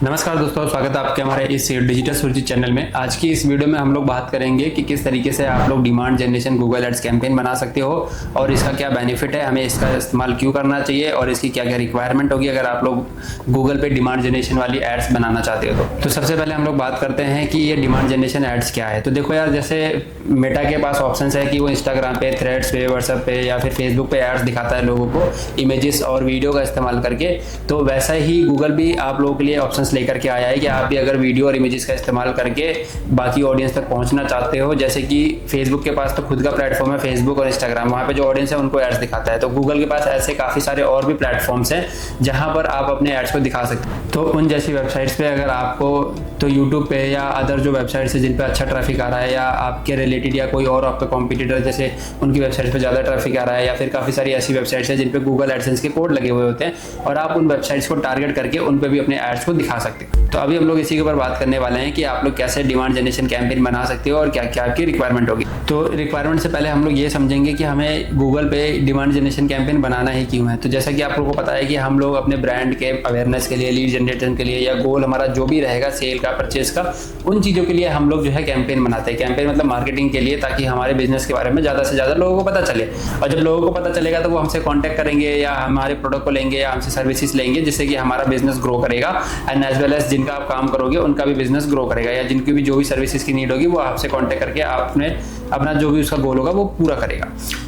नमस्कार दोस्तों, स्वागत है आपके हमारे इस डिजिटल सुरजीत चैनल में। आज की इस वीडियो में हम लोग बात करेंगे कि किस तरीके से आप लोग demand generation Google ads campaign बना सकते हो और इसका क्या बेनिफिट है, हमें इसका इस्तेमाल क्यों करना चाहिए और इसकी क्या क्या रिक्वायरमेंट होगी अगर आप लोग गूगल पे डिमांड जनरेशन वाली एड्स बनाना चाहते हो। तो सबसे पहले हम लोग बात करते हैं कि ये डिमांड जनरेशन एड्स क्या है। तो देखो यार, जैसे मेटा के पास ऑप्शन है कि वो इंस्टाग्राम पे, थ्रेड्स पे, व्हाट्सएप पे या फिर फेसबुक पे एड्स दिखाता है लोगों को इमेजेस और वीडियो का इस्तेमाल करके, तो वैसा ही गूगल भी आप लोगों के लिए ऑप्शंस लेकर के आया है कि आप भी अगर वीडियो और इमेजेस का इस्तेमाल करके बाकी ऑडियंस तक पहुंचना चाहते हो, जैसे कि फेसबुक के पास तो खुद का प्लेटफॉर्म है फेसबुक और इंस्टाग्राम, वहाँ पे जो ऑडियंस है उनको एड्स दिखाता है। तो गूगल के पास ऐसे काफ़ी सारे और भी प्लेटफॉर्म्स हैं जहाँ पर आप अपने एड्स को दिखा सकते हो। तो उन जैसी वेबसाइट्स पे अगर आपको, तो यूट्यूब पे या अदर जो वेबसाइट्स है जिन पे अच्छा ट्रैफिक आ रहा है या आपके रिलेटेड या कोई और आपका कॉम्पिटिटर जैसे उनकी वेबसाइट पे ज़्यादा ट्रैफिक आ रहा है, या फिर काफ़ी सारी ऐसी वेबसाइट्स हैं जिन पे गूगल एडसेंस के कोड लगे हुए होते हैं और आप उन वेबसाइट्स को टारगेट करके उन पे भी अपने एड्स को दिखा सकते हो। तो अभी हम लोग इसी के ऊपर बात करने वाले हैं कि आप लोग कैसे डिमांड जनरेशन कैंपेन बना सकते हो और क्या क्या आपकी रिक्वायरमेंट होगी। तो रिक्वायरमेंट से पहले हम लोग ये समझेंगे कि हमें गूगल पे डिमांड जनरेशन कैंपेन बनाना ही क्यों है। तो जैसा कि आप लोगों को पता है कि हम लोग अपने ब्रांड के अवेयरनेस के लिए, लीड जनरेशन के लिए या गोल हमारा जो भी रहेगा सेल का, परचेज का, उन चीज़ों के लिए हम लोग जो है कैंपेन बनाते हैं। कैंपेन मतलब मार्केटिंग के लिए, ताकि हमारे बिजनेस के बारे में ज़्यादा से ज़्यादा लोगों को पता चले। और जब लोगों को पता चलेगा तो वो हमसे कॉन्टैक्ट करेंगे या हमारे प्रोडक्ट को लेंगे या हमसे सर्विसेज लेंगे, जिससे कि हमारा बिजनेस ग्रो करेगा एंड एज वेल एज जिनका आप काम करोगे उनका भी बिजनेस ग्रो करेगा, या जिनकी भी जो भी सर्विसेज की नीड होगी वो आपसे कॉन्टैक्ट करके आपने अपना जो भी उसका गोल होगा वो पूरा करेगा।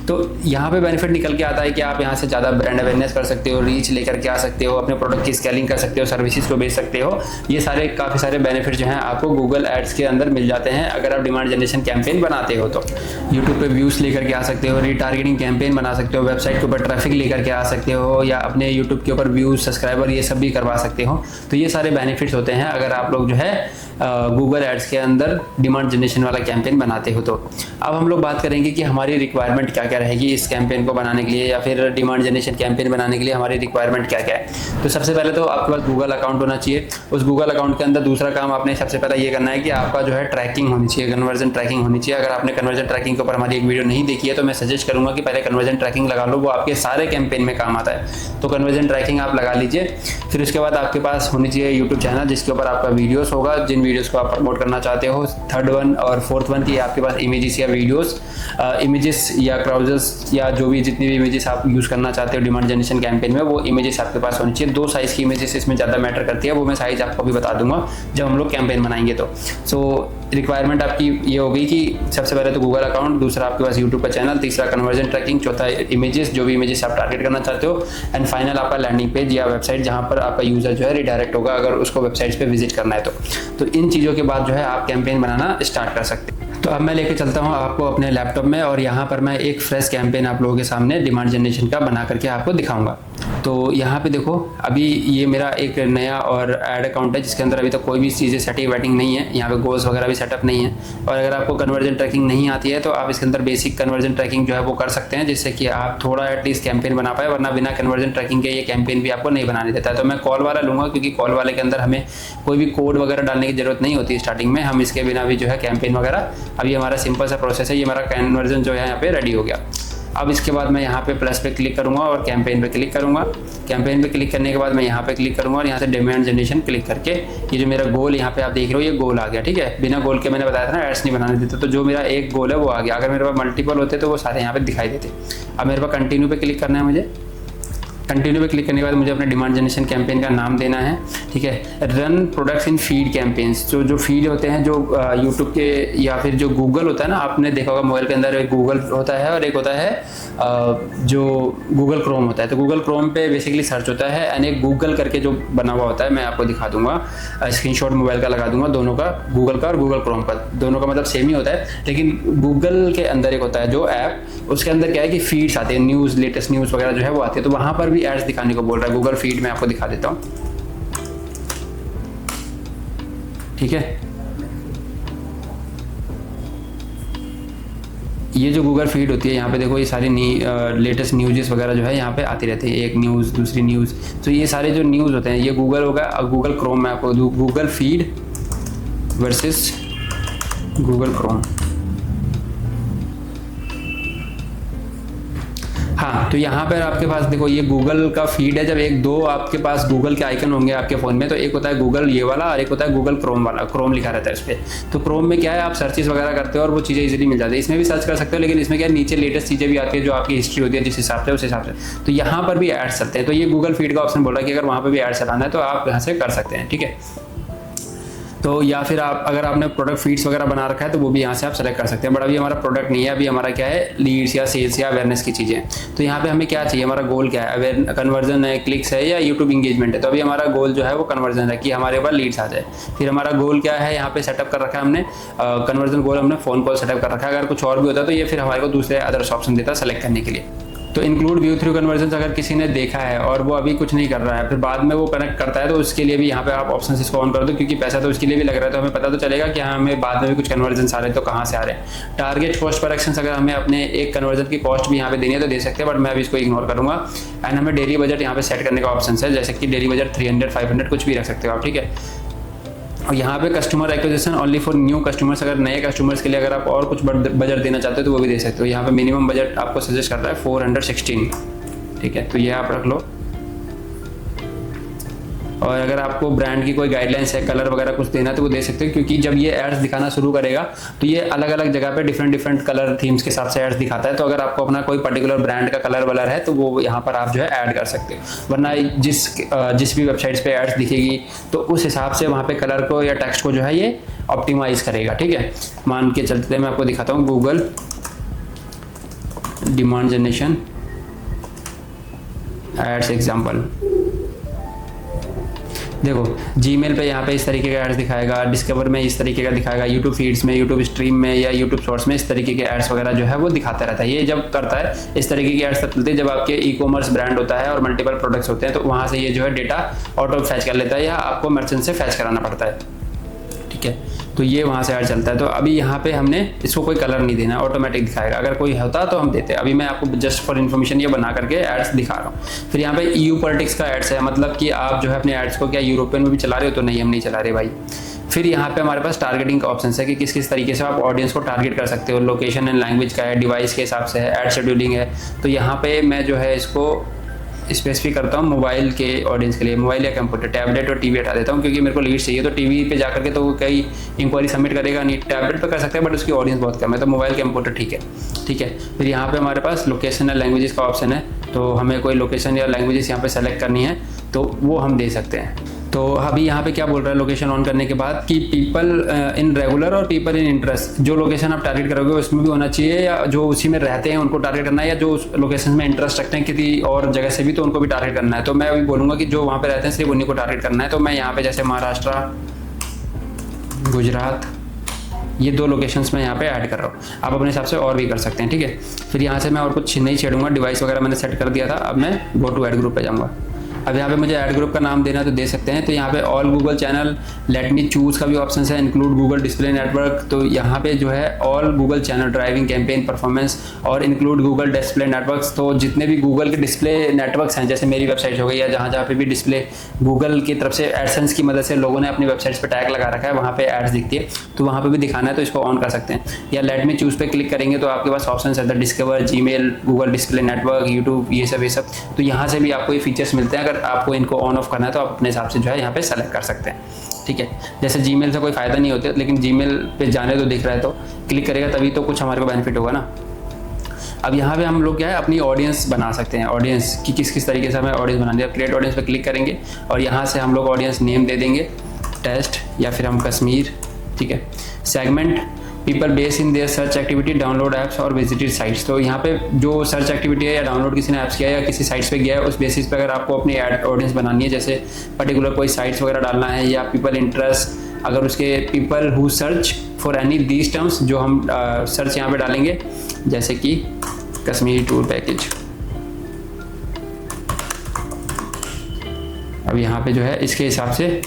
तो यहाँ पे बेनिफिट निकल के आता है कि आप यहाँ से ज़्यादा ब्रांड अवेयरनेस कर सकते हो, रीच लेकर के आ सकते हो, अपने प्रोडक्ट की स्केलिंग कर सकते हो, सर्विसेज को बेच सकते हो। ये सारे काफ़ी सारे बेनिफिट जो हैं आपको गूगल एड्स के अंदर मिल जाते हैं अगर आप डिमांड जनरेशन कैंपेन बनाते हो। तो यूट्यूब पे व्यूज़ लेकर के आ सकते हो, रीटारगेटिंग कैंपेन बना सकते हो, वेबसाइट के ऊपर ट्रैफिक लेकर के आ सकते हो, या अपने यूट्यूब के ऊपर व्यूज़, सब्सक्राइबर, ये सब भी करवा सकते हो। तो ये सारे बेनिफिट्स होते हैं अगर आप लोग जो है गूगल एड्स के अंदर डिमांड जनरेशन वाला कैंपेन बनाते हो। तो अब हम लोग बात करेंगे कि हमारी रिक्वायरमेंट क्या क्या रहेगी इस कैंपेन को बनाने के लिए, या फिर डिमांड जनरेशन कैंपेन बनाने के लिए हमारी रिक्वायरमेंट क्या क्या है। तो सबसे पहले तो आपके पास गूगल अकाउंट होना चाहिए। उस गूगल अकाउंट के अंदर दूसरा काम आपने सबसे पहले ये करना है कि आपका जो है ट्रैकिंग होनी चाहिए, कन्वर्जन ट्रैकिंग होनी चाहिए। अगर आपने कन्वर्जन ट्रैकिंग के ऊपर हमारी एक वीडियो नहीं देखी है तो मैं सजेस्ट करूंगा कि पहले कन्वर्जन ट्रैकिंग लगा लो, वो आपके सारे कैंपेन में काम आता है। तो कन्वर्जन ट्रैकिंग आप लगा लीजिए। फिर उसके बाद आपके पास होनी चाहिए यूट्यूब चैनल जिसके ऊपर आपका वीडियोस होगा, जिन वीडियोस को आप प्रमोट करना चाहते हो। थर्ड वन और फोर्थ वन की आपके पास इमेजेस या वीडियोस, इमेजेस या क्राउजेस या जो भी जितनी भी इमेजेस आप यूज़ करना चाहते हो डिमांड जनरेशन कैंपेन में, वो इमेजेस आपके पास होनी चाहिए। 2 साइज़ की इमेजेस इसमें ज़्यादा मैटर करती है, वो मैं साइज़ आपको भी बता दूंगा जब हम लोग कैंपेन बनाएंगे। तो सो रिक्वायरमेंट आपकी ये होगी कि सबसे पहले तो गूगल अकाउंट, दूसरा आपके पास यूट्यूब का चैनल, तीसरा कन्वर्जन ट्रैकिंग, चौथा इमेजेस, जो भी इमेजेस आप टारगेट करना चाहते हो, एंड फाइनल आपका लैंडिंग पेज या वेबसाइट जहाँ पर आपका यूज़र जो है रिडायरेक्ट होगा अगर उसको वेबसाइट्स पे विजिट करना है। तो इन चीज़ों के बाद जो है आप कैंपेन बनाना स्टार्ट कर सकते हैं। तो अब मैं लेके चलता हूँ आपको अपने लैपटॉप में और यहाँ पर मैं एक फ्रेश कैंपेन आप लोगों के सामने डिमांड जनरेशन का बना करके आपको दिखाऊंगा। तो यहाँ पे देखो, अभी ये मेरा एक नया और ऐड अकाउंट है जिसके अंदर अभी तक कोई भी चीज़ें सेटिंग वेटिंग नहीं है, यहाँ पे गोल्स वगैरह भी सेटअप नहीं है। और अगर आपको कन्वर्जन ट्रैकिंग नहीं आती है तो आप इसके अंदर बेसिक कन्वर्जन ट्रैकिंग जो है वो कर सकते हैं, जिससे कि आप थोड़ा एटलीस्ट कैंपेन बना पाए, वरना बिना कन्वर्जन ट्रैकिंग के ये कैंपेन भी आपको नहीं बनाने देता है। तो मैं कॉल वाला लूँगा क्योंकि कॉल वाले के अंदर हमें कोई भी कोड वगैरह डालने की जरूरत नहीं होती स्टार्टिंग में, हम इसके बिना भी जो है कैंपेन वगैरह, अभी हमारा सिंपल सा प्रोसेस है। ये हमारा कन्वर्जन जो है यहाँ पे रेडी हो गया। अब इसके बाद मैं यहाँ पे प्लस पे क्लिक करूँगा और कैंपेन पे क्लिक करूँगा। कैंपेन पे क्लिक करने के बाद मैं यहाँ पे क्लिक करूँगा और यहाँ से डिमांड जनरेशन क्लिक करके ये जो मेरा गोल यहाँ पे आप देख रहे हो, ये गोल आ गया। ठीक है, बिना गोल के मैंने बताया था ना एड्स नहीं बनाने देते, तो जो मेरा एक गोल है वो आ गया। अगर मेरे पास मल्टीपल होते तो वो सारे यहाँ पे दिखाई देते। अब मेरे पास कंटिन्यू पे क्लिक करना है मुझे। कंटिन्यू पे क्लिक करने के बाद मुझे अपने डिमांड जनरेशन कैंपेन का नाम देना है। ठीक है, run products in feed campaigns. जो फीड होते हैं, जो यूट्यूब के या फिर जो गूगल होता है ना, आपने देखा होगा मोबाइल के अंदर एक गूगल होता है और एक होता है जो गूगल क्रोम होता है। तो गूगल क्रोम पे बेसिकली सर्च होता है एंड एक गूगल करके जो बना हुआ होता है, मैं आपको दिखा दूंगा, स्क्रीनशॉट मोबाइल का लगा दूंगा, दोनों का, गूगल का और गूगल क्रोम का, दोनों का मतलब सेम ही होता है। लेकिन गूगल के अंदर एक होता है जो ऐप, उसके अंदर क्या है कि फीड्स आते हैं, न्यूज़, लेटेस्ट न्यूज़ वगैरह जो है वो आती है। तो वहाँ पर भी एड्स दिखाने को बोल रहा है गूगल फीड में, आपको दिखा देता हूँ। ठीक है, ये जो गूगल फीड होती है यहाँ पे देखो, ये सारी लेटेस्ट न्यूज़ वगैरह जो है यहाँ पे आती रहती है, एक न्यूज़ दूसरी न्यूज़। तो ये सारे जो न्यूज़ होते हैं ये गूगल होगा। और गूगल क्रोम में आपको Google feed versus Google Chrome. हाँ, हाँ, तो यहाँ पर आपके पास देखो ये गूगल का फीड है। जब एक दो आपके पास गूगल के आइकन होंगे आपके फ़ोन में, तो एक होता है गूगल ये वाला और एक होता है गूगल क्रोम वाला। क्रोम लिखा रहता है इस पर। तो क्रोम में क्या है, आप सर्चेस वगैरह करते हो और वो चीज़ें इजीली मिल जाती है। इसमें भी सर्च कर सकते हो, लेकिन इसमें क्या है, नीचे लेटेस्ट चीज़ें भी आती है जो आपकी हिस्ट्री होती है जिस हिसाब से, उस हिसाब से। तो यहाँ पर भी एड्स चलते हैं। तो ये गूगल फीड का ऑप्शन बोल रहा है कि अगर वहाँ पर भी एड्स चलाना है तो आप यहाँ से कर सकते हैं, ठीक है। तो या फिर आप अगर आपने प्रोडक्ट फीड्स वगैरह बना रखा है तो वो भी यहाँ से आप सेलेक्ट कर सकते हैं। बट अभी हमारा प्रोडक्ट नहीं है, अभी हमारा क्या है, लीड्स या सेल्स या अवेयरनेस की चीज़ें। तो यहाँ पे हमें क्या चाहिए, हमारा गोल क्या है, कन्वर्जन है, क्लिक्स है या यूट्यूब इंगेजमेंट है। तो अभी हमारा गोल जो है वो कन्वर्जन है कि हमारे पास लीड्स आ जाए। फिर हमारा गोल क्या है, यहाँ पे सेटअप कर रखा है हमने कन्वर्जन गोल, हमने फ़ोन कॉल सेटअप कर रखा है। अगर कुछ और भी होता है तो ये फिर हमारे को दूसरे अदर्स ऑप्शन देता है सेलेक्ट करने के लिए। तो इंक्लूड व्यू थ्रू कन्वर्जन अगर किसी ने देखा है और वो अभी कुछ नहीं कर रहा है, फिर बाद में वो कनेक्ट करता है, तो उसके लिए भी यहाँ पे आप ऑप्शन इसको ऑन कर दो, क्योंकि पैसा तो उसके लिए भी लग रहा है। तो हमें पता तो चलेगा कि हाँ, हमें बाद में भी कुछ कन्वर्जन आ रहे हैं तो कहाँ से आ रहे हैं। टारगेट कॉस्ट पर एक्शन, अगर हमें अपने एक कन्वर्जन की कॉस्ट भी यहाँ पे देनी है तो दे सकते हैं, बट मैं अभी इसको इग्नोर करूँगा। एंड हमें डेली बजट यहाँ पे सेट करने का ऑप्शन है, जैसे कि डेली बजट 300, 500 कुछ भी रख सकते हो आप, ठीक है। और यहाँ पे customer acquisition only for new customers, अगर नए कस्टमर्स के लिए अगर आप और कुछ बजट देना चाहते हो तो वो भी दे सकते हो। यहाँ पे मिनिमम बजट आपको सजेस्ट कर रहा है 416, ठीक है। तो ये आप रख लो। और अगर आपको ब्रांड की कोई गाइडलाइंस है, कलर वगैरह कुछ देना तो वो दे सकते हो, क्योंकि जब ये एड्स दिखाना शुरू करेगा तो ये अलग अलग जगह पे डिफरेंट कलर थीम्स के हिसाब से एड्स दिखाता है। तो अगर आपको अपना कोई पर्टिकुलर ब्रांड का कलर वलर है तो वो यहाँ पर आप जो है ऐड कर सकते हो। वरना जिस भी वेबसाइट्स पे एड्स दिखेगी तो उस हिसाब से वहाँ पे कलर को या टेक्स्ट को जो है ये ऑप्टिमाइज करेगा, ठीक है। मान के चलते मैं आपको दिखाता हूँ Google demand generation ads example. देखो जीमेल पे यहाँ पे इस तरीके का एड्स दिखाएगा, डिस्कवर में इस तरीके का दिखाएगा, यूट्यूब फीड्स में, यूट्यूब स्ट्रीम में या यूट्यूब शॉर्ट्स में इस तरीके के एड्स वगैरह जो है वो दिखाता रहता है। ये जब करता है इस तरीके की एड्स तब चलते हैं जब आपके ई कॉमर्स ब्रांड होता है और मल्टीपल प्रोडक्ट्स होते हैं, तो वहाँ से ये जो है डेटा ऑटो फैच कर लेता है या आपको मर्चेंट से फैच कराना पड़ता है, ठीक है। तो ये वहाँ से ऐड चलता है। तो अभी यहाँ पे हमने इसको कोई कलर नहीं देना, ऑटोमेटिक दिखाएगा। अगर कोई होता तो हम देते। अभी मैं आपको जस्ट फॉर इन्फॉर्मेशन ये बना करके एड्स दिखा रहा हूँ। फिर यहाँ पे EU पॉलिटिक्स का एड्स है, मतलब कि आप जो है अपने एड्स को क्या यूरोपियन में भी चला रहे हो, तो नहीं हम नहीं चला रहे भाई। फिर यहाँ पे हमारे पास टारगेटिंग का ऑप्शन है कि किस किस तरीके से आप ऑडियंस को टारगेट कर सकते हो। लोकेशन एंड लैंग्वेज का है, डिवाइस के हिसाब से है, एड शेड्यूलिंग है। तो यहाँ पे मैं जो है इसको स्पेसिफिक करता हूँ मोबाइल के ऑडियंस के लिए, मोबाइल या कंप्यूटर, टैबलेट और टीवी हटा देता हूँ, क्योंकि मेरे को लीड चाहिए। तो टीवी पे जाकर के तो वो कई इंक्वायरी सबमिट करेगा नहीं, टैबलेट पे कर सकते हैं बट उसकी ऑडियंस बहुत कम है, तो मोबाइल कंप्यूटर ठीक है, ठीक है। फिर यहाँ पे हमारे पास लोकेशन या लैंग्वेजेस का ऑप्शन है, तो हमें कोई लोकेशन या लैंग्वेजेस यहाँ पे सेलेक्ट करनी है तो वो हम दे सकते हैं। तो अभी यहाँ पे क्या बोल रहा है लोकेशन ऑन करने के बाद कि पीपल इन रेगुलर और पीपल इन इंटरेस्ट, जो लोकेशन आप टारगेट करोगे उसमें भी होना चाहिए, या जो उसी में रहते हैं उनको टारगेट करना है, या जो उस लोकेशन में इंटरेस्ट रखते हैं किसी और जगह से भी तो उनको भी टारगेट करना है। तो मैं अभी बोलूँगा कि जो वहाँ पे रहते हैं सिर्फ उन्हीं को टारगेट करना है। तो मैं यहाँ पे जैसे महाराष्ट्र, गुजरात, ये 2 लोकेशंस में यहाँ पे ऐड कर रहा हूँ। आप अपने हिसाब से और भी कर सकते हैं, ठीक है। फिर यहाँ से मैं और कुछ नहीं छेड़ूंगा, डिवाइस वगैरह मैंने सेट कर दिया था। अब मैं गो टू ऐड ग्रुप पे जाऊँगा। अब यहाँ पे मुझे ऐड ग्रुप का नाम देना तो दे सकते हैं। तो यहाँ पे all Google channel, let me choose का भी ऑप्शन है, इंक्लूड गूगल डिस्प्ले नेटवर्क। तो यहाँ पे जो है all Google channel driving campaign performance और इंक्लूड गूगल डिस्प्ले नेटवर्क्स। तो जितने भी गूगल के डिस्प्ले नेटवर्क्स हैं, जैसे मेरी वेबसाइट हो गई या जहाँ पे भी डिस्प्ले गूगल की तरफ से एडसेंस की मदद से लोगों ने अपनी वेबसाइट्स पर टैग लगा रखा है, वहाँ पे एड्स दिखती है, तो वहाँ पे भी दिखाना है तो इसको ऑन कर सकते हैं। या लेट मी चूज पे क्लिक करेंगे तो आपके पास ऑप्शन है discover, Gmail, Google display network, YouTube, ये सब। तो यहाँ से भी आपको ये फीचर्स मिलते हैं। अगर आपको इनको ऑन ऑफ करना है तो आप अपने हिसाब से जो है यहाँ पे सेलेक्ट कर सकते हैं, ठीक है। जैसे जीमेल से कोई फायदा नहीं होता, लेकिन जीमेल पे जाने तो दिख रहा है तो क्लिक करेगा तभी तो कुछ हमारे को बेनिफिट होगा ना। अब यहाँ पे हम लोग क्या है अपनी ऑडियंस बना सकते हैं, ऑडियंस की किस किस तरीके से हमें ऑडियंस बनानी है। क्रिएट ऑडियंस पे क्लिक करेंगे और यहाँ से हम लोग ऑडियंस नेम दे देंगे टेस्ट या फिर हम कश्मीर, ठीक है। Segment people base in their search activity, download apps और विजिटेड साइट्स। तो यहाँ पे जो सर्च एक्टिविटी है या डाउनलोड किसी ने ऐप्स किया है या किसी साइट्स पे गया है, उस बेसिस पे अगर आपको अपनी ऑडियंस बनानी है, जैसे पर्टिकुलर कोई साइट्स वगैरह डालना है या पीपल इंटरेस्ट, अगर उसके people who search for any these terms, जो हम सर्च यहाँ पे डालेंगे जैसे कि कश्मीर टूर पैकेज। अब यहाँ पे जो है इसके हिसाब से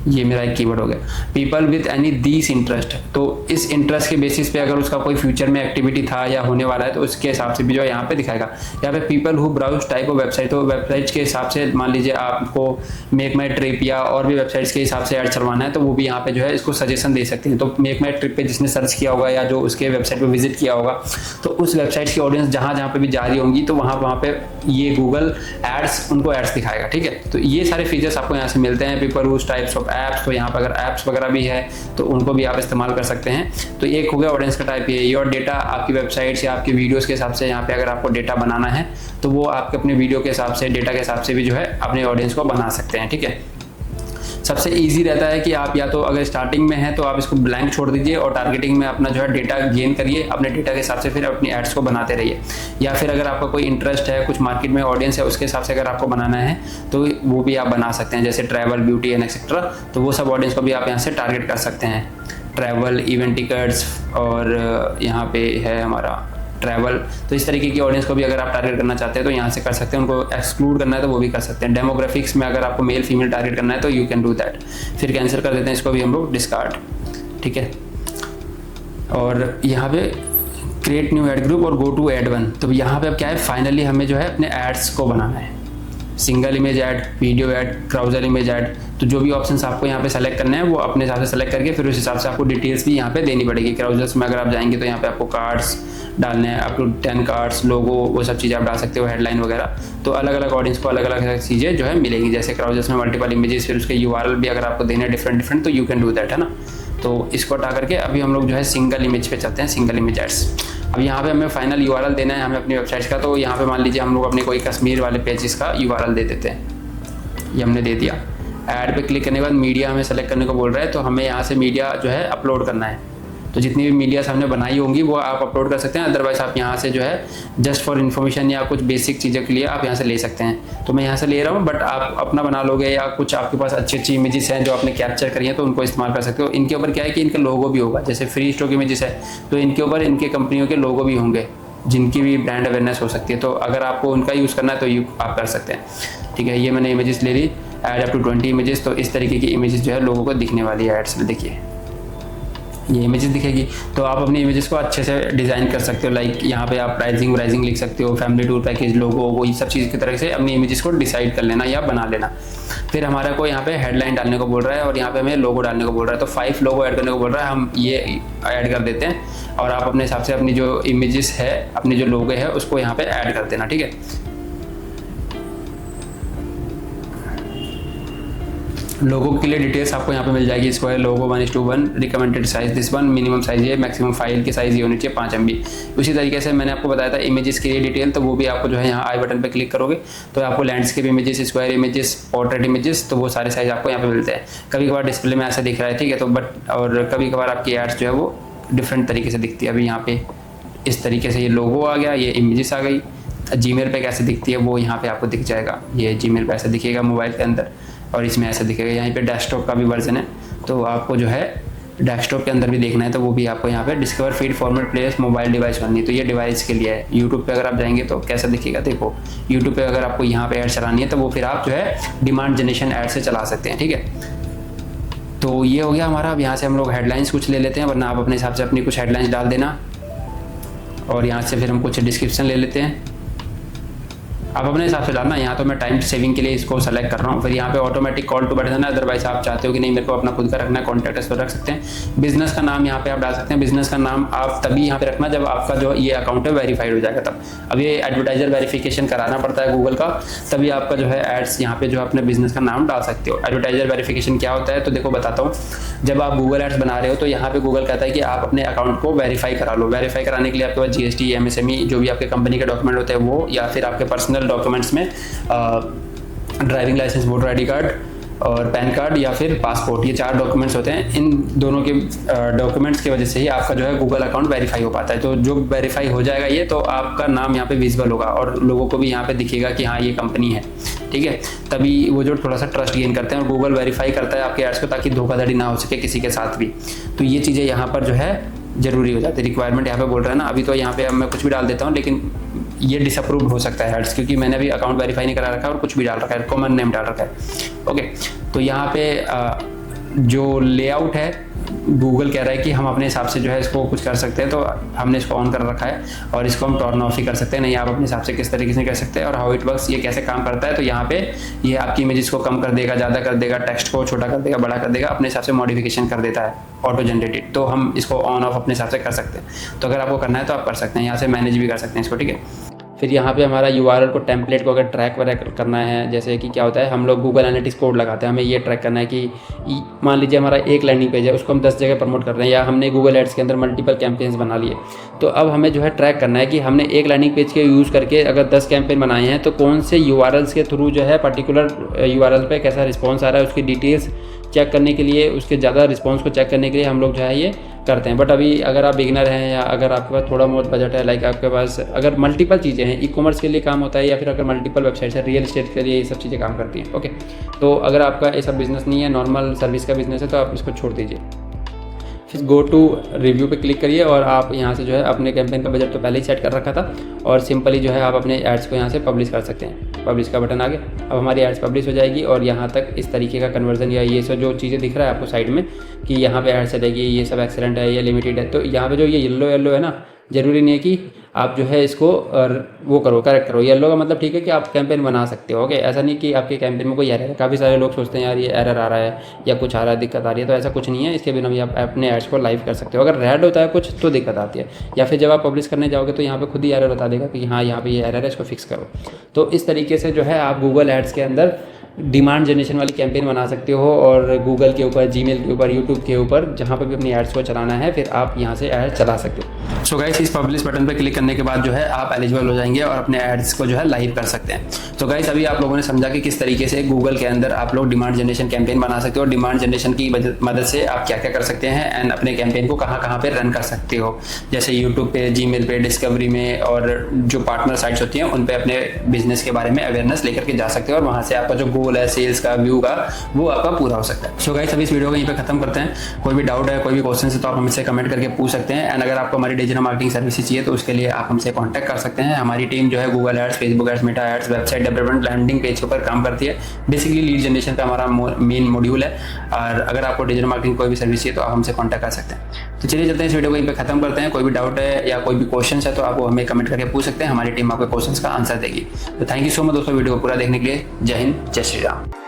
ये मेरा एक कीवर्ड हो गया। People with any these interest, तो इस इंटरेस्ट के बेसिस पे अगर उसका कोई फ्यूचर में एक्टिविटी था या होने वाला है तो उसके हिसाब से भी जो है यहाँ पे दिखाएगा। यहाँ पे people who browse type of website, तो वेबसाइट्स के हिसाब से मान लीजिए आपको मेक माई ट्रिप या और भी वेबसाइट्स के हिसाब से ऐड चलवाना है तो वो भी यहाँ पे जो है इसको सजेशन दे सकते हैं। तो मेक माई ट्रिप पे जिसने सर्च किया होगा या जो उसके वेबसाइट पे विजिट किया होगा तो उस वेबसाइट की ऑडियंस जहाँ जहाँ पे भी जा रही होंगी तो वहाँ पे ये गूगल एड्स उनको एड्स दिखाएगा। ठीक है, तो ये सारे फीचर्स आपको यहाँ से मिलते हैं। People whose types of apps, तो यहाँ पर अगर एप्स वगैरह भी है तो उनको भी आप इस्तेमाल कर सकते हैं। तो एक हो गया ऑडियंस का टाइप। ये योर डेटा, आपकी वेबसाइट्स या आपकी वीडियोस के हिसाब से यहाँ पे अगर आपको डेटा बनाना है तो वो आपके अपने वीडियो के हिसाब से, डेटा के हिसाब से भी जो है अपने ऑडियंस को बना सकते हैं। ठीक है, सबसे इजी रहता है कि आप या तो अगर स्टार्टिंग में है तो आप इसको ब्लैंक छोड़ दीजिए और टारगेटिंग में अपना जो है डेटा गेन करिए, अपने डेटा के हिसाब से फिर अपनी एड्स को बनाते रहिए। या फिर अगर आपका कोई इंटरेस्ट है, कुछ मार्केट में ऑडियंस है, उसके हिसाब से अगर आपको बनाना है तो वो भी आप बना सकते हैं, जैसे ट्रैवल, ब्यूटी एंड एक्सेट्रा। तो वो सब ऑडियंस को भी आप यहाँ से टारगेट कर सकते हैं। ट्रैवल, इवेंट टिकट्स और यहाँ पे है हमारा ट्रैवल, तो इस तरीके की ऑडियंस को भी अगर आप टारगेट करना चाहते हैं तो यहाँ से कर सकते हैं। उनको एक्सक्लूड करना है तो वो भी कर सकते हैं। डेमोग्राफिक्स में अगर आपको मेल फीमेल टारगेट करना है तो यू कैन डू दैट। फिर कैंसिल कर देते हैं, इसको भी हम लोग डिस्कार्ड। ठीक है, और यहाँ पे क्रिएट न्यू एड ग्रुप और गो टू एड वन। तो यहाँ पे अब क्या है, फाइनली हमें जो है अपने एड्स को बनाना है। Single image ad, video ad, carousel image ad, तो जो भी ऑप्शंस आपको यहाँ पे सेलेक्ट करने हैं वो अपने हिसाब से सेलेक्ट करके फिर उस हिसाब से आपको डिटेल्स भी यहाँ पे देनी पड़ेगी। क्राउजर्स में अगर आप जाएंगे तो यहाँ पे आपको कार्ड्स डालने हैं, अप टू 10 कार्ड्स, लोगो, वो सब चीज़ें आप डाल सकते हो, हेडलाइन वगैरह। तो अलग अलग ऑडियंस को अलग अलग चीज़ें जो है मिलेंगी। जैसे क्राउजर्स में मल्टीपल इमेजेस, फिर उसके यूआरएल भी अगर आपको देने डिफरेंट तो यू कैन डू दैट, है ना। तो इसको हटा करके अभी हम लोग जो है सिंगल इमेज पे चलते हैं, सिंगल इमेज एड्स। अब यहाँ पे हमें फाइनल यूआरएल देना है हमें अपनी वेबसाइट का। तो यहाँ पे मान लीजिए हम लोग अपने कोई कश्मीर वाले पेजेस का यूआरएल दे देते हैं, ये हमने दे दिया। ऐड पे क्लिक करने के बाद मीडिया हमें सेलेक्ट करने को बोल रहा है, तो हमें यहाँ से मीडिया जो है अपलोड करना है। तो जितनी भी मीडियास हमने बनाई होंगी वो आप अपलोड कर सकते हैं। अदरवाइज आप यहाँ से जो है जस्ट फॉर इन्फॉर्मेशन या कुछ बेसिक चीज़ों के लिए आप यहाँ से ले सकते हैं। तो मैं यहाँ से ले रहा हूँ, बट आप अपना बना लोगे या कुछ आपके पास अच्छी अच्छी इमेजेस हैं जो आपने कैप्चर करी हैं तो उनको इस्तेमाल कर सकते हो। इनके ऊपर क्या है कि इनका लोगो भी होगा, जैसे फ्री स्टॉक इमेजेस है तो इनके ऊपर इनके कंपनियों के लोगो भी होंगे जिनकी भी ब्रांड अवेयरनेस हो सकती है। तो अगर आपको उनका यूज़ करना है तो आप कर सकते हैं। ठीक है, ये मैंने इमेजेस ले ली, ऐड अप टू 20 इमेजेस। तो इस तरीके की इमेजेस जो है लोगों को दिखने वाली है एड्स में। देखिए ये इमेजेस दिखेगी, तो आप अपनी इमेजेस को अच्छे से डिज़ाइन कर सकते हो। लाइक यहाँ पे आप प्राइसिंग लिख सकते हो, फैमिली टूर पैकेज, लोगो, वो ये सब चीज़ की तरह से अपनी इमेजेस को डिसाइड कर लेना या बना लेना। फिर हमारा को यहाँ पे हेडलाइन डालने को बोल रहा है और यहाँ पे हमें लोगो डालने को बोल रहा है। तो 5 लोगो ऐड करने को बोल रहा है, हम ये ऐड कर देते हैं और आप अपने हिसाब से अपनी जो इमेजेस है, अपनी जो लोगो है उसको यहाँ पे ऐड कर देना। ठीक है, लोगो के लिए डिटेल्स आपको यहाँ पे मिल जाएगी। Square logo 1:1, recommended size this one, minimum size ये, मैक्सिमम फाइल की साइज ये होनी चाहिए 5 MB। उसी तरीके से मैंने आपको बताया था इमेजेस के लिए डिटेल, तो वो भी आपको जो है यहाँ आई बटन पे क्लिक करोगे तो आपको landscape images, square images, portrait images, तो वो सारे साइज आपको यहाँ पे मिलते हैं। कभी कभार डिस्प्ले में ऐसा दिख रहा है, ठीक है, तो बट और कभी कभार आपकी एड्स जो है वो डिफरेंट तरीके से दिखती है। अभी यहाँ पे इस तरीके से ये लोगो आ गया, ये इमेजेस आ गई। जीमेल पे कैसे दिखती है वो यहाँ पे आपको दिख जाएगा, ये जीमेल पे ऐसे दिखेगा मोबाइल के अंदर और इसमें ऐसा दिखेगा। यहाँ पे डेस्कटॉप का भी वर्जन है, तो आपको जो है डेस्कटॉप के अंदर भी देखना है तो वो भी आपको यहाँ पे discover feed format place mobile device बननी, तो ये डिवाइस के लिए है। यूट्यूब पे अगर आप जाएंगे तो कैसा दिखेगा, देखो यूट्यूब पे अगर आपको यहाँ पे ऐड चलानी है तो वो फिर आप जो है डिमांड जनरेशन ऐड से चला सकते हैं। ठीक है, तो ये हो गया हमारा। अब यहाँ से हम लोग हेडलाइंस कुछ ले लेते हैं, वरना आप अपने हिसाब से अपनी कुछ हेडलाइंस डाल देना और यहाँ से फिर हम कुछ डिस्क्रिप्शन ले लेते हैं। आप अपने हिसाब से डालना, यहाँ तो मैं टाइम सेविंग के लिए इसको सेलेक्ट कर रहा हूँ। फिर यहाँ पे ऑटोमेटिक कॉल टू बटन है, अदरवाइज आप चाहते हो कि नहीं मेरे को अपना खुद का रखना है, कॉन्टैक्ट अस पर रख सकते हैं। बिजनेस का नाम यहाँ पे आप डाल सकते हैं। बिजनेस का नाम आप तभी यहाँ पे रखना जब आपका जो ये अकाउंट है वेरीफाइड हो जाएगा तब। अब ये एडवर्टाइजर वेरिफिकेशन कराना पड़ता है गूगल का, तभी आपका जो है एड्स यहाँ पे जो अपने बिजनेस का नाम डाल सकते हो। एडवर्टाइजर वेरिफिकेशन क्या होता है तो देखो बताता हूँ। जब आप गूगल एड्स बना रहे हो तो यहाँ पे गूगल कहता है कि आप अपने अकाउंट को वेरीफाई करा लो। वेरीफाई कराने के लिए आपके पास GST, MSME जो भी आपके कंपनी के डॉक्यूमेंट होते हैं वो, या फिर आपके पर्सनल डॉक्यूमेंट्स में driving licence, voter ID card और पैन कार्ड या फिर पासपोर्ट, ये 4 डॉक्यूमेंट्स होते हैं। इन दोनों के डॉक्यूमेंट्स की वजह से ही आपका जो है गूगल अकाउंट वेरीफाई हो पाता है। तो जो वेरीफाई हो जाएगा ये, तो आपका नाम यहाँ पे विजिबल होगा और लोगों को भी यहाँ पे दिखेगा कि हाँ ये कंपनी है। ठीक है, तभी वो जो थोड़ा सा ट्रस्ट गेन करते हैं और गूगल वेरीफाई करता है आपके एड्स को, ताकि धोखाधड़ी ना हो सके किसी के साथ भी। तो ये चीज़ें यहाँ पर जो है जरूरी हो जाती है। रिक्वायरमेंट यहाँ पे बोल रहा है ना, अभी तो यहाँ पे अब मैं कुछ भी डाल देता हूँ, लेकिन ये डिसअप्रूव्ड हो सकता है एड्स, क्योंकि मैंने अभी अकाउंट वेरीफाई नहीं करा रखा है और कुछ भी डाल रखा है, कॉमन नेम डाल रखा है। ओके, तो यहाँ पे जो लेआउट है गूगल कह रहा है कि हम अपने हिसाब से जो है इसको कुछ कर सकते हैं, तो हमने इसको ऑन कर रखा है और इसको हम टर्न ऑफ ही कर सकते हैं। नहीं, आप अपने हिसाब से किस तरीके से कर सकते हैं और हाउ इट वर्क्स, ये कैसे काम करता है। तो यहाँ पे ये आपकी इमेजेस को कम कर देगा, ज़्यादा कर देगा, टेक्स्ट को छोटा कर देगा, बड़ा कर देगा, अपने हिसाब से मॉडिफिकेशन कर देता है ऑटो जनरेटेड। तो हम इसको ऑन ऑफ अपने हिसाब से कर सकते हैं। तो अगर आपको करना है तो आप कर सकते हैं, यहाँ से मैनेज भी कर सकते हैं इसको, ठीक है। फिर यहाँ पे हमारा URL को टेम्पलेट को अगर ट्रैक वगैरह करना है, जैसे कि क्या होता है हम लोग गूगल एनालिटिक्स कोड लगाते हैं, हमें ये ट्रैक करना है कि मान लीजिए हमारा एक लैंडिंग पेज है, उसको हम 10 जगह प्रमोट कर रहे हैं, या हमने गूगल एड्स के अंदर मल्टीपल कैंपेन्स बना लिए। तो अब हमें जो है ट्रैक करना है कि हमने एक लैंडिंग पेज के यूज़ करके अगर 10 कैंपेन बनाए हैं तो कौन से URLs के थ्रू जो है पर्टिकुलर URL पे कैसा रिस्पॉन्स आ रहा है, उसकी डिटेल्स चेक करने के लिए, उसके ज़्यादा रिस्पॉन्स को चेक करने के लिए हम लोग जो है ये करते हैं। बट अभी अगर आप बिगिनर हैं या अगर आपके पास थोड़ा बहुत बजट है, लाइक आपके पास अगर मल्टीपल चीज़ें हैं, ई-कॉमर्स के लिए काम होता है या फिर अगर मल्टीपल वेबसाइट्स है, रियल एस्टेट के लिए ये सब चीज़ें काम करती हैं, ओके। तो अगर आपका ऐसा बिजनेस नहीं है, नॉर्मल सर्विस का बिजनेस है, तो आप इसको छोड़ दीजिए। फिर गो टू रिव्यू पे क्लिक करिए और आप यहाँ से जो है अपने कैंपेन का बजट तो पहले ही सेट कर रखा था और सिंपली जो है आप अपने एड्स को यहाँ से पब्लिश कर सकते हैं। पब्लिश का बटन आ गया, अब हमारी एड्स पब्लिश हो जाएगी और यहाँ तक इस तरीके का कन्वर्जन या ये सब जो चीज़ें दिख रहा है आपको साइड में कि यहाँ पे एड चलेगी, ये सब एक्सीलेंट है, ये लिमिटेड है। तो यहाँ पे जो ये येलो येलो है ना, ज़रूरी नहीं है कि आप जो है इसको वो करो, करेक्ट करो। येलो का मतलब ठीक है कि आप कैंपेन बना सकते हो, ओके। ऐसा नहीं कि आपके कैंपेन में कोई एरर है। काफ़ी सारे लोग सोचते हैं यार ये एरर आ रहा है या कुछ आ रहा है, दिक्कत आ रही है, तो ऐसा कुछ नहीं है। इसके बिना भी आप अपने एड्स को लाइव कर सकते हो। अगर रेड होता है कुछ तो दिक्कत आती है, या फिर जब आप पब्लिश करने जाओगे तो यहाँ पे खुद ही एरर बता देगा कि हाँ यहाँ पे ये एरर है, इसको फिक्स करो। तो इस तरीके से जो है आप गूगल एड्स के अंदर डिमांड जनरेशन वाली कैंपेन बना सकते हो और गूगल के ऊपर, जीमेल के ऊपर, यूट्यूब के ऊपर, जहाँ पर भी अपनी एड्स को चलाना है फिर आप यहाँ से ऐड चला सकते हो। सो गाइस, इस पब्लिश बटन पर क्लिक करने के बाद जो है आप एलिजिबल हो जाएंगे और अपने एड्स को जो है लाइव कर सकते हैं। तो गाइस, अभी आप लोगों ने समझा कि किस तरीके से गूगल के अंदर आप लोग डिमांड जनरेशन कैंपेन बना सकते हो और डिमांड जनरेशन की मदद से आप क्या क्या कर सकते हैं एंड अपने कैंपेन को कहाँ कहाँ पे रन कर सकते हो। जैसे यूट्यूब पे, जीमेल पे, डिस्कवरी में और जो पार्टनर साइट्स होती हैं उन पे अपने बिजनेस के बारे में अवेयरनेस लेकर के जा सकते हो और वहाँ से आपका जो गोल है सेल्स का, व्यू का, वो आपका पूरा हो सकता है। सो गाइस, अभी इस वीडियो को यहीं पे खत्म करते हैं। कोई भी डाउट है, कोई भी क्वेश्चन है तो आप हमसे कमेंट करके पूछ सकते हैं एंड अगर आपको हमारी डिजिटल मार्केटिंग सर्विस चाहिए तो उसके लिए आप हमसे कांटेक्ट कर सकते हैं। हमारी टीम जो है Google ads, Facebook ads, Meta ads, website development, landing page के ऊपर काम करती है। बेसिकली लीड जनरेशन का हमारा मेन मॉड्यूल है और अगर आपको डिजिटल मार्केटिंग कोई भी सर्विस चाहिए तो आप हमसे कॉन्टैक्ट कर सकते हैं। तो चलिए चलते हैं, इस वीडियो को यहीं पे खत्म करते हैं। कोई भी डाउट है या कोई भी क्वेश्चन है तो आप हमें कमेंट करके पूछ सकते हैं, हमारी टीम आपके क्वेश्चन का आंसर देगी। तो थैंक यू सो मच दोस्तों वीडियो को पूरा देखने के लिए। जय हिंद, जय श्री राम।